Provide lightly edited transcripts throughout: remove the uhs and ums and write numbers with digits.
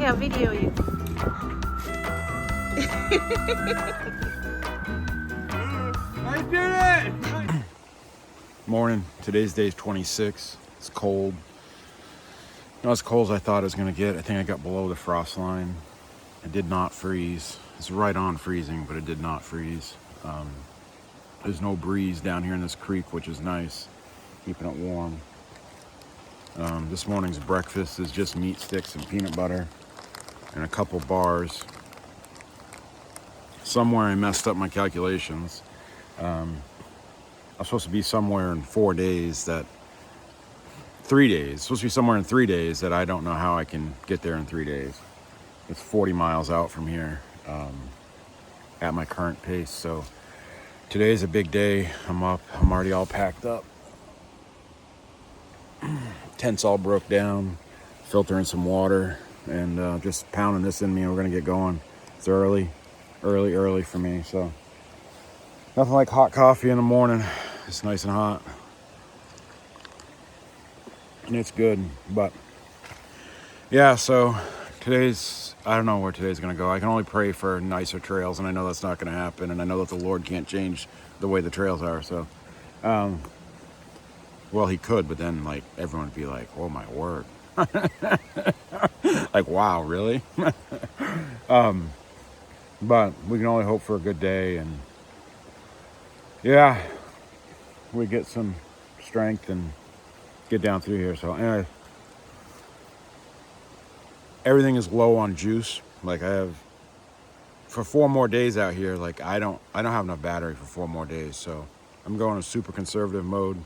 I'll video you. I did it! Morning. Today's day 26. It's cold. Not as cold as I thought it was going to get. I think I got below the frost line. It did not freeze. It's right on freezing, but it did not freeze. There's no breeze down here in this creek, which is nice, keeping it warm. This morning's breakfast is just meat sticks and peanut butter and a couple bars. Somewhere I messed up my calculations. I'm supposed to be somewhere in 4 days that 3 days. It's supposed to be somewhere in 3 days that I don't know how I can get there in 3 days. It's 40 miles out from here at my current pace. So today's a big day. I'm up. I'm already all packed up. Tent's all broke down. Filtering some water and just pounding this in me. And we're gonna get going. It's early for me. So nothing like hot coffee in the morning. It's nice and hot. And it's good, but yeah, so I don't know where today's gonna go. I can only pray for nicer trails, and I know that's not gonna happen, and I know that the Lord can't change the way the trails are, so well, he could, but then like everyone would be like, oh my word. Like, wow, really? But we can only hope for a good day, and yeah, we get some strength and get down through here. So anyway, everything is low on juice. Like I have for 4 more days out here. Like I don't have enough battery for 4 more days. So I'm going in super conservative mode.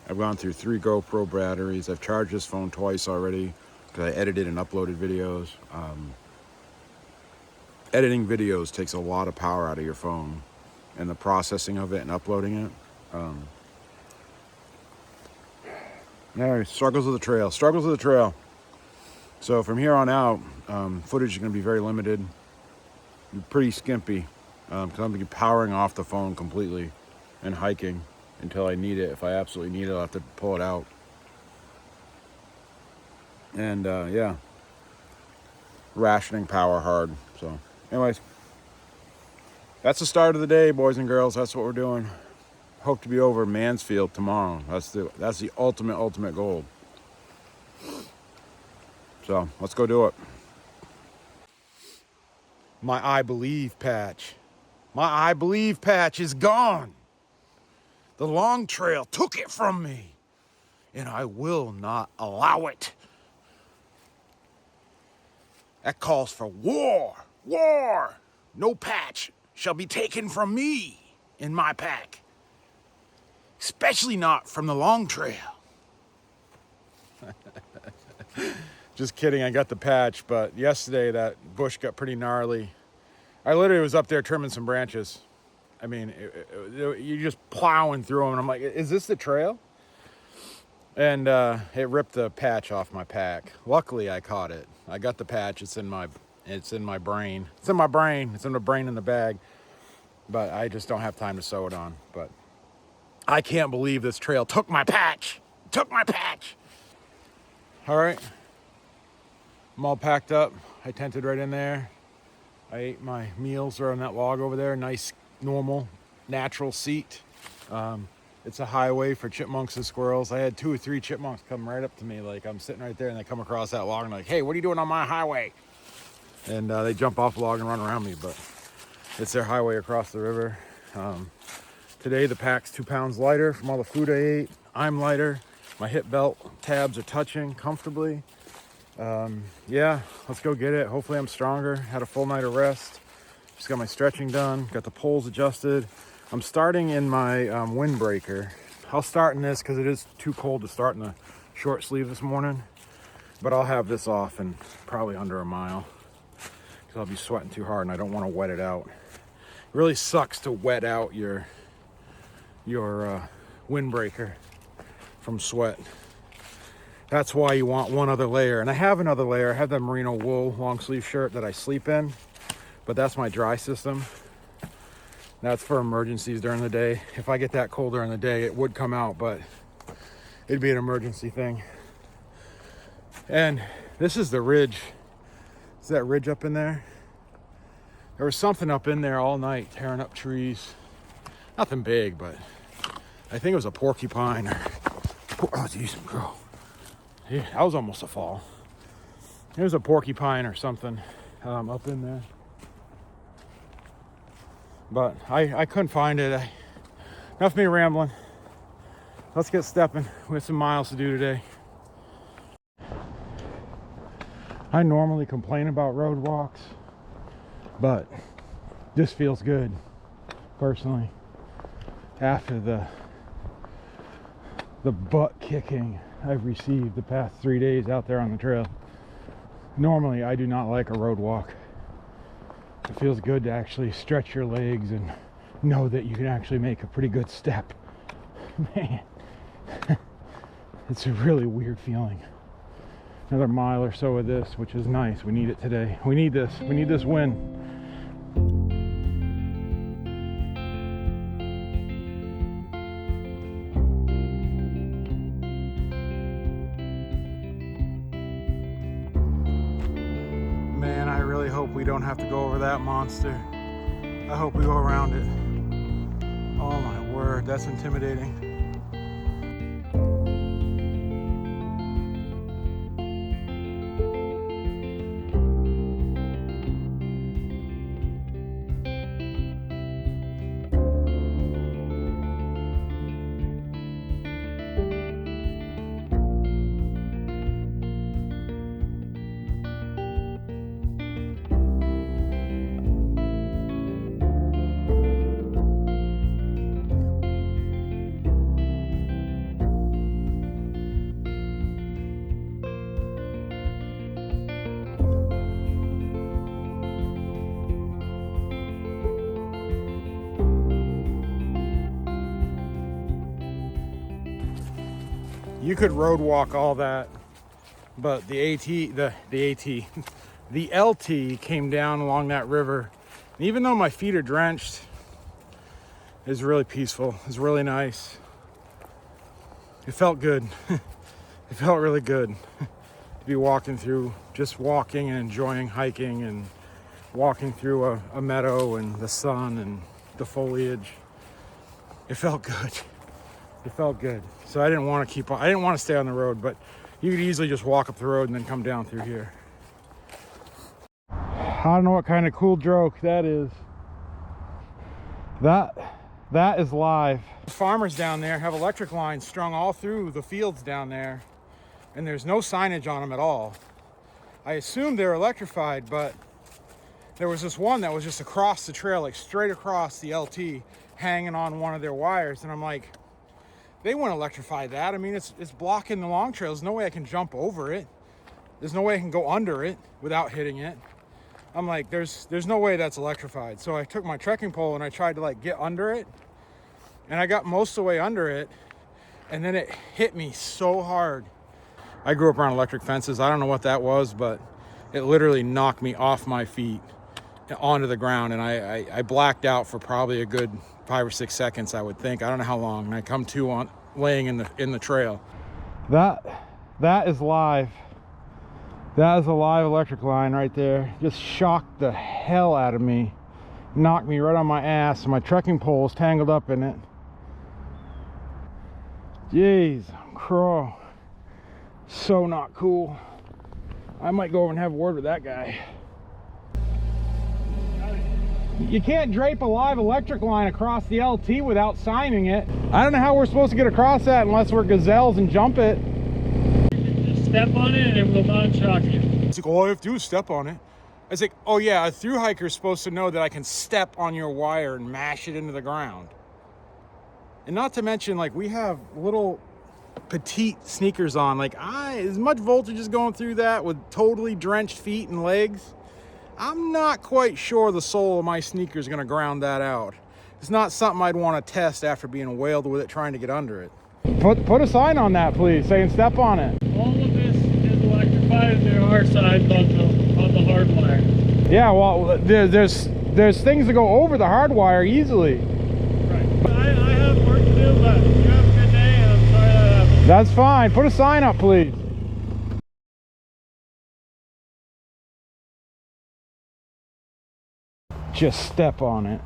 I've gone through 3 GoPro batteries. I've charged this phone twice already because I edited and uploaded videos. Editing videos takes a lot of power out of your phone, and the processing of it and uploading it. Struggles of the trail. So from here on out, footage is going to be very limited, pretty skimpy, because I'm going to be powering off the phone completely and hiking until I need it. If I absolutely need it, I'll have to pull it out. And yeah, rationing power hard. So anyways, that's the start of the day, boys and girls. That's what we're doing. Hope to be over Mansfield tomorrow. That's the ultimate goal. So let's go do it. My I believe patch. My I believe patch is gone. The Long Trail took it from me, and I will not allow it. That calls for war. War. No patch shall be taken from me in my pack. Especially not from the Long Trail. Just kidding, I got the patch, but yesterday that bush got pretty gnarly. I literally was up there trimming some branches. I mean, you're just plowing through them, and I'm like, is this the trail? And it ripped the patch off my pack. Luckily, I caught it. I got the patch. It's in my brain. It's in my brain. It's in the brain in the bag. But I just don't have time to sew it on. But I can't believe this trail took my patch. Took my patch. All right. I'm all packed up. I tented right in there. I ate my meals are on that log over there. Nice, normal, natural seat. It's a highway for chipmunks and squirrels. I had 2 or 3 chipmunks come right up to me. Like I'm sitting right there and they come across that log and like, hey, what are you doing on my highway? And they jump off the log and run around me, but it's their highway across the river. Today the pack's 2 pounds lighter from all the food I ate. I'm lighter. My hip belt tabs are touching comfortably. Yeah, let's go get it. Hopefully I'm stronger. Had a full night of rest. Just got my stretching done. Got the poles adjusted. I'm starting in my windbreaker. I'll start in this because it is too cold to start in the short sleeve this morning. But I'll have this off in probably under a mile because I'll be sweating too hard and I don't want to wet it out. It really sucks to wet out your windbreaker from sweat. That's why you want one other layer. And I have another layer. I have the merino wool long sleeve shirt that I sleep in, but that's my dry system. That's for emergencies during the day. If I get that cold during the day, it would come out, but it'd be an emergency thing. And this is the ridge Is that ridge up in there? There was something up in there all night tearing up trees. Nothing big, but I think it was a porcupine. Oh, geez, bro. Yeah, that was almost a fall. It was a porcupine or something up in there. But I couldn't find it. Enough of me rambling. Let's get stepping. We have some miles to do today. I normally complain about road walks, but this feels good, personally, after the butt kicking I've received the past 3 days out there on the trail. Normally, I do not like a road walk. It feels good to actually stretch your legs and know that you can actually make a pretty good step. Man, it's a really weird feeling. Another mile or so of this, which is nice. We need it today. We need this. We need this win. Man, I really hope we don't have to go over that monster. I hope we go around it. Oh my word, that's intimidating. You could road walk all that, but the LT came down along that river. And even though my feet are drenched, it's really peaceful. It's really nice. It felt good. It felt really good to be walking through, just walking and enjoying hiking and walking through a meadow and the sun and the foliage. It felt good. It felt good. So I didn't want to stay on the road, but you could easily just walk up the road and then come down through here. I don't know what kind of cool joke that is. That is live. Farmers down there have electric lines strung all through the fields down there, and there's no signage on them at all. I assumed they're electrified, but there was this one that was just across the trail, like straight across the LT, hanging on one of their wires, and I'm like, they wouldn't electrify that. I mean, it's blocking the long trail. There's no way I can jump over it. There's no way I can go under it without hitting it. I'm like, there's no way that's electrified. So I took my trekking pole and I tried to like get under it, and I got most of the way under it, and then it hit me so hard. I grew up around electric fences. I don't know what that was, but it literally knocked me off my feet onto the ground, and I blacked out for probably a good 5 or 6 seconds, I would think. I don't know how long. And I come to on laying in the trail. That is live. That is a live electric line right there. Just shocked the hell out of me. Knocked me right on my ass, and my trekking pole is tangled up in it. Jeez, crow. So not cool. I might go over and have a word with that guy. You can't drape a live electric line across the LT without signing it. I don't know how we're supposed to get across that unless we're gazelles and jump it. Just step on it and it will not shock you. It's like, all I have to do is step on it. It's like, oh yeah, a thru hiker is supposed to know that I can step on your wire and mash it into the ground. And not to mention, like, we have little petite sneakers on. Like, as much voltage is going through that with totally drenched feet and legs, I'm not quite sure the sole of my sneaker is going to ground that out. It's not something I'd want to test after being whaled with it trying to get under it. Put a sign on that, please, saying step on it. All of this is electrified, and there are signs on the hard wire. Yeah, well, there's things that go over the hard wire easily. Right. I have work to do, but you have a good day, and I'm sorry that happened. That's fine. Put a sign up, please. just step on it.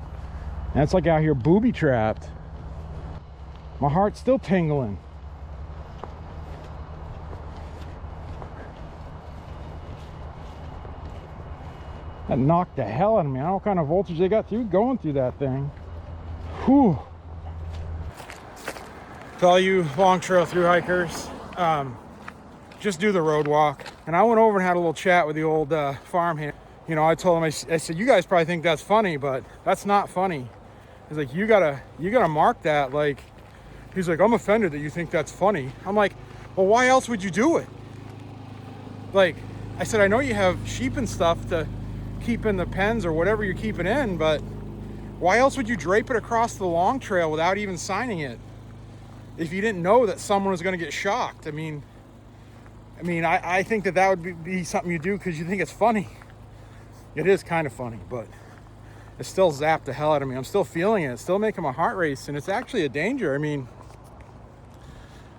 And it's like out here booby trapped. My heart's still tingling. That knocked the hell out of me. I don't know what kind of voltage they got through going through that thing. Whew. To all you long trail through hikers, just do the road walk. And I went over and had a little chat with the old farmhand. You know, I told him, I said, you guys probably think that's funny, but that's not funny. He's like, you gotta mark that. Like, he's like, I'm offended that you think that's funny. I'm like, well, why else would you do it? Like, I said, I know you have sheep and stuff to keep in the pens or whatever you're keeping in, but why else would you drape it across the long trail without even signing it if you didn't know that someone was going to get shocked? I mean, I think that would be something you do because you think it's funny. It is kind of funny, but it still zapped the hell out of me. I'm still feeling it. It's still making my heart race, and it's actually a danger. I mean,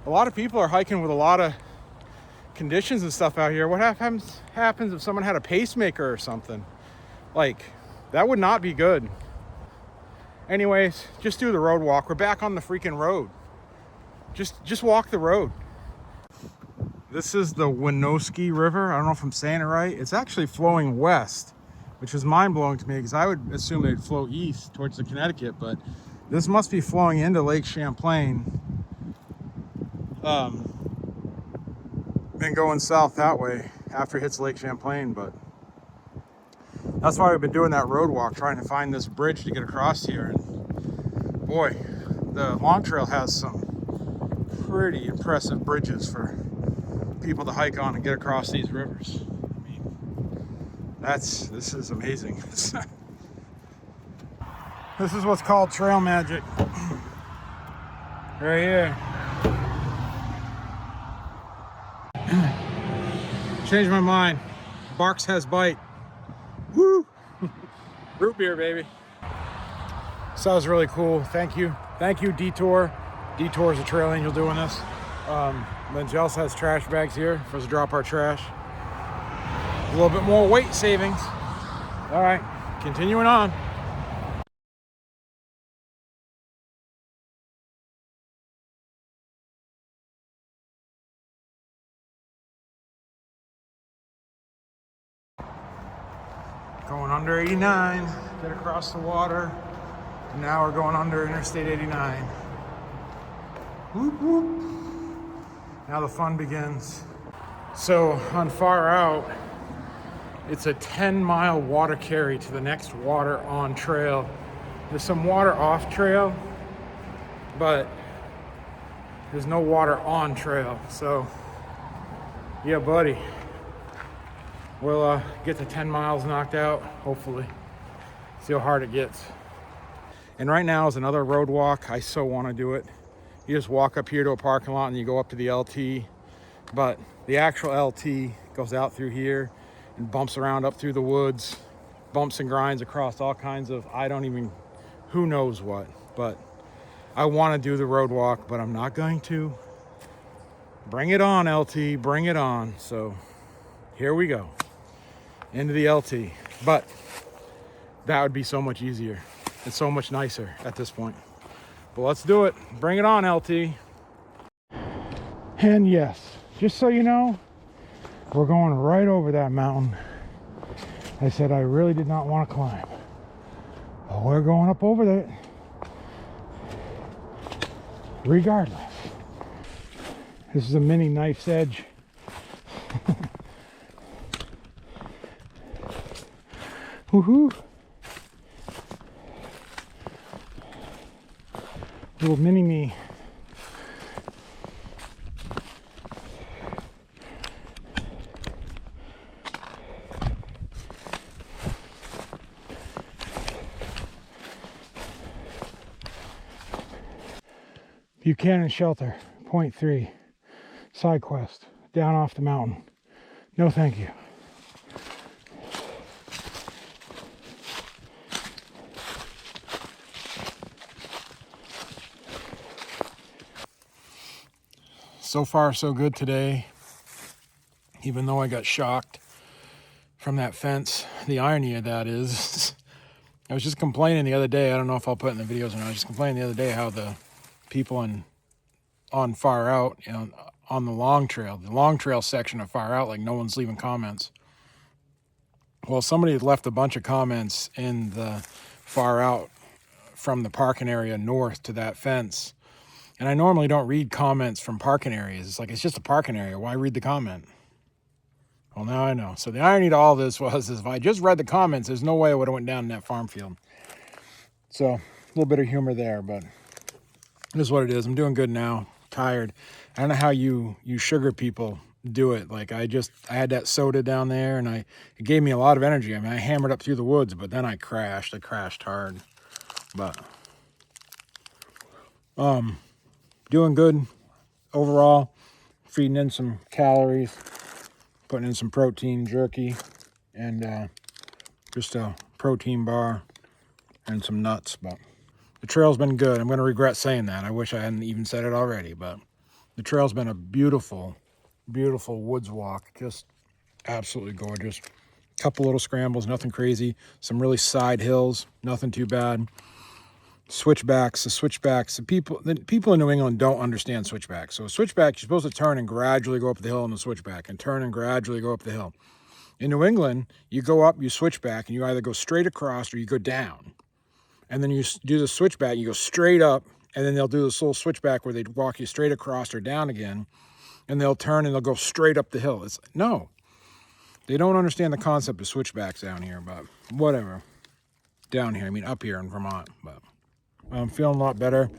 a lot of people are hiking with a lot of conditions and stuff out here. What happens if someone had a pacemaker or something? Like, that would not be good. Anyways, just do the road walk. We're back on the freaking road. Just walk the road. This is the Winooski River. I don't know if I'm saying it right. It's actually flowing west, which is mind-blowing to me because I would assume it'd flow east towards the Connecticut, but this must be flowing into Lake Champlain. Been going south that way after it hits Lake Champlain, but that's why we've been doing that road walk, trying to find this bridge to get across here. And boy, the Long Trail has some pretty impressive bridges for people to hike on and get across these rivers. I mean, this is amazing. This is what's called trail magic right here. Changed my mind. Barks has bite. Woo! Root beer, baby. So that was really cool. Thank you Detour. Detour's a trail angel doing this. Then Jels has trash bags here for us to drop our trash. A little bit more weight savings. All right, continuing on. Going under 89, get across the water. And now we're going under Interstate 89. Whoop, whoop. Now the fun begins. So on far out, it's a 10-mile water carry to the next water on trail. There's some water off trail, but there's no water on trail. So yeah, buddy. We'll get the 10 miles knocked out, hopefully. See how hard it gets. And right now is another road walk. I so want to do it. You just walk up here to a parking lot and you go up to the LT. But the actual LT goes out through here and bumps around up through the woods, bumps and grinds across all kinds of, who knows what. But I want to do the road walk, but I'm not going to. Bring it on, LT, bring it on. So here we go. Into the LT, but that would be so much easier. It's so much nicer at this point. But let's do it. Bring it on, LT. And yes, just so you know, we're going right over that mountain. I said I really did not want to climb, but we're going up over that regardless. This is a mini knife's edge. Woohoo! Little mini me. Buchanan Shelter, Point 3, side quest, down off the mountain. No thank you. So far, so good today. Even though I got shocked from that fence, the irony of that is I was just complaining the other day. I don't know if I'll put it in the videos or not. I was just complaining the other day how the people on Far Out, you know, on the Long Trail section of Far Out, like no one's leaving comments. Well, somebody had left a bunch of comments in the Far Out from the parking area north to that fence. And I normally don't read comments from parking areas. It's like, it's just a parking area. Why read the comment? Well, now I know. So the irony to all this was, is if I just read the comments, there's no way I would have went down in that farm field. So a little bit of humor there, but it is what it is. I'm doing good now. Tired. I don't know how you sugar people do it. Like I had that soda down there, and it gave me a lot of energy. I mean, I hammered up through the woods, but then I crashed. I crashed hard. But doing good overall. Feeding in some calories, putting in some protein, jerky, and just a protein bar and some nuts. But the trail's been good. I'm going to regret saying that. I wish I hadn't even said it already, but the trail's been a beautiful, beautiful woods walk. Just absolutely gorgeous. Couple little scrambles, nothing crazy. Some really side hills, nothing too bad. Switchbacks, the people in New England don't understand switchbacks. So a switchback, you're supposed to turn and gradually go up the hill on the switchback, and turn and gradually go up the hill. In New England, you go up, you switch back, and you either go straight across or you go down. And then you do the switchback, you go straight up, and then they'll do this little switchback where they walk you straight across or down again, and they'll turn and they'll go straight up the hill. No, they don't understand the concept of switchbacks down here, but whatever. Down here, I mean up here in Vermont, but I'm feeling a lot better.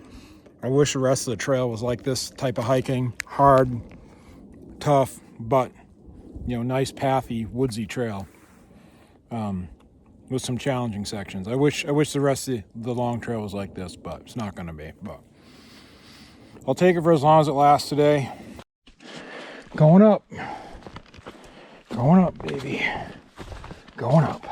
I wish the rest of the trail was like this type of hiking. Hard, tough, but, you know, nice, pathy, woodsy trail with some challenging sections. I wish the rest of the Long Trail was like this, but it's not going to be. But I'll take it for as long as it lasts today. Going up. Going up, baby. Going up.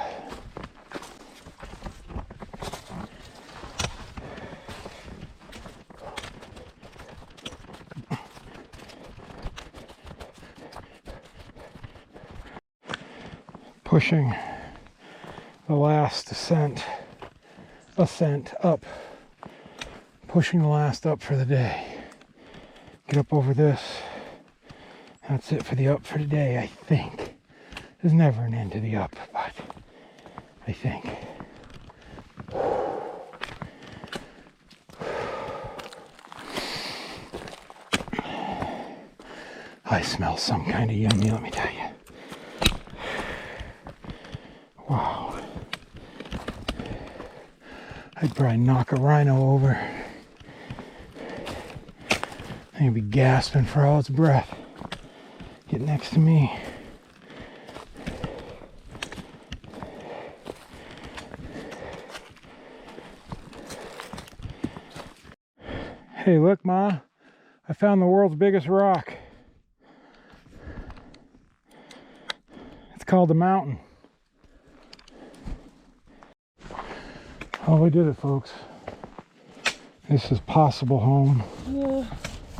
Pushing the last ascent up. Pushing the last up for the day. Get up over this. That's it for the up for today, I think. There's never an end to the up, but I think. I smell some kind of yummy, let me tell you. Wow. I'd probably knock a rhino over. I'd be gasping for all its breath. Get next to me. Hey, look, Ma. I found the world's biggest rock. It's called a mountain. Oh, we did it, folks. This is possible home. Yeah.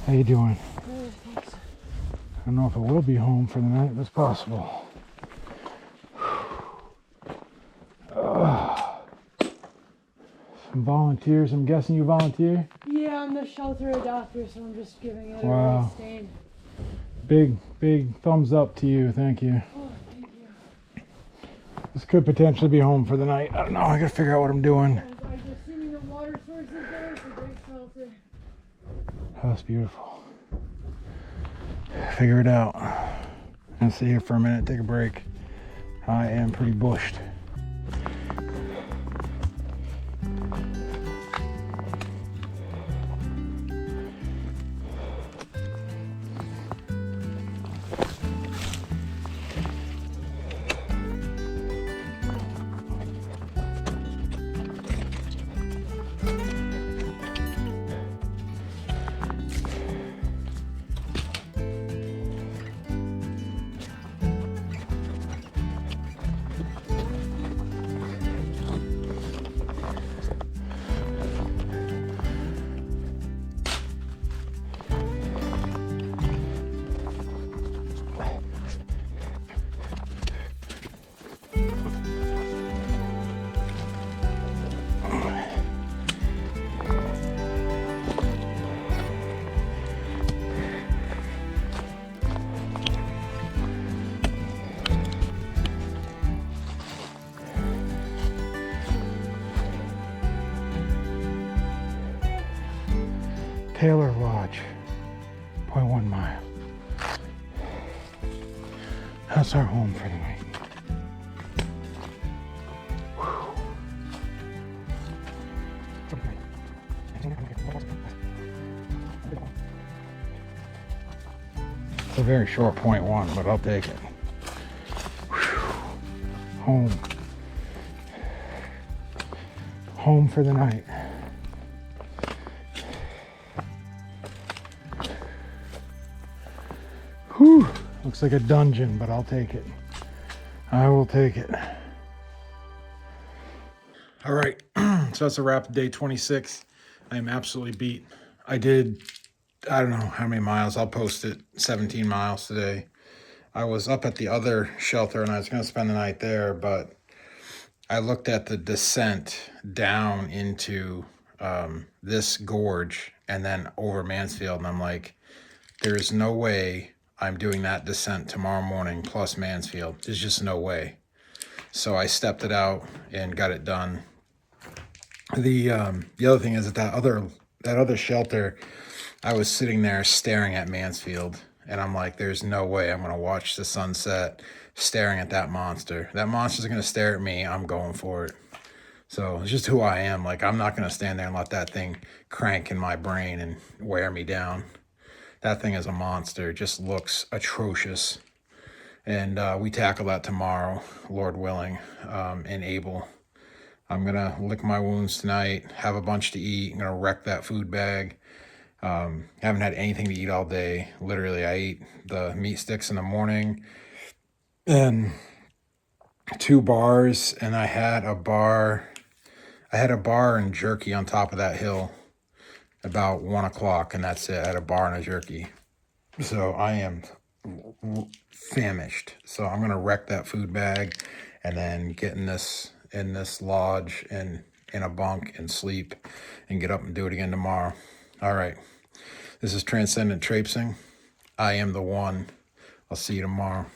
How you doing? Good, thanks. I don't know if it will be home for the night, but it's possible. Some volunteers. I'm guessing you volunteer? Yeah, I'm the shelter adopter, so I'm just giving it a Wow. nice stain. Big thumbs up to you. Thank you. Oh, thank you. This could potentially be home for the night. I don't know. I gotta figure out what I'm doing. I just seen the water source is there. It's a great shelter. Oh, that's beautiful. Figure it out. I'll sit here for a minute, take a break. I am pretty bushed. That's our home for the night. It's a very short .1, but I'll take it. Home. Home for the night. Whew. Looks like a dungeon, but I'll take it. I will take it. All right, so that's a wrap of day 26. I am absolutely beat. I did, I don't know how many miles. I'll post it, 17 miles today. I was up at the other shelter and I was going to spend the night there, but I looked at the descent down into this gorge and then over Mansfield, and I'm like, there is no way I'm doing that descent tomorrow morning plus Mansfield. There's just no way. So I stepped it out and got it done. The other thing is that other shelter, I was sitting there staring at Mansfield, and I'm like, there's no way I'm gonna watch the sunset staring at that monster. That monster's gonna stare at me. I'm going for it. So it's just who I am. Like, I'm not gonna stand there and let that thing crank in my brain and wear me down. That thing is a monster. It just looks atrocious. And we tackle that tomorrow, Lord willing, and able. I'm gonna lick my wounds tonight, have a bunch to eat. I'm gonna wreck that food bag. Haven't had anything to eat all day. Literally, I ate the meat sticks in the morning and 2 bars, and I had a bar and jerky on top of that hill about 1 o'clock, and that's it. I had a bar and a jerky. So I am famished. So I'm gonna wreck that food bag and then get in this lodge and in a bunk and sleep and get up and do it again tomorrow. All right. This is Transcendent Traipsing. I am the one. I'll see you tomorrow.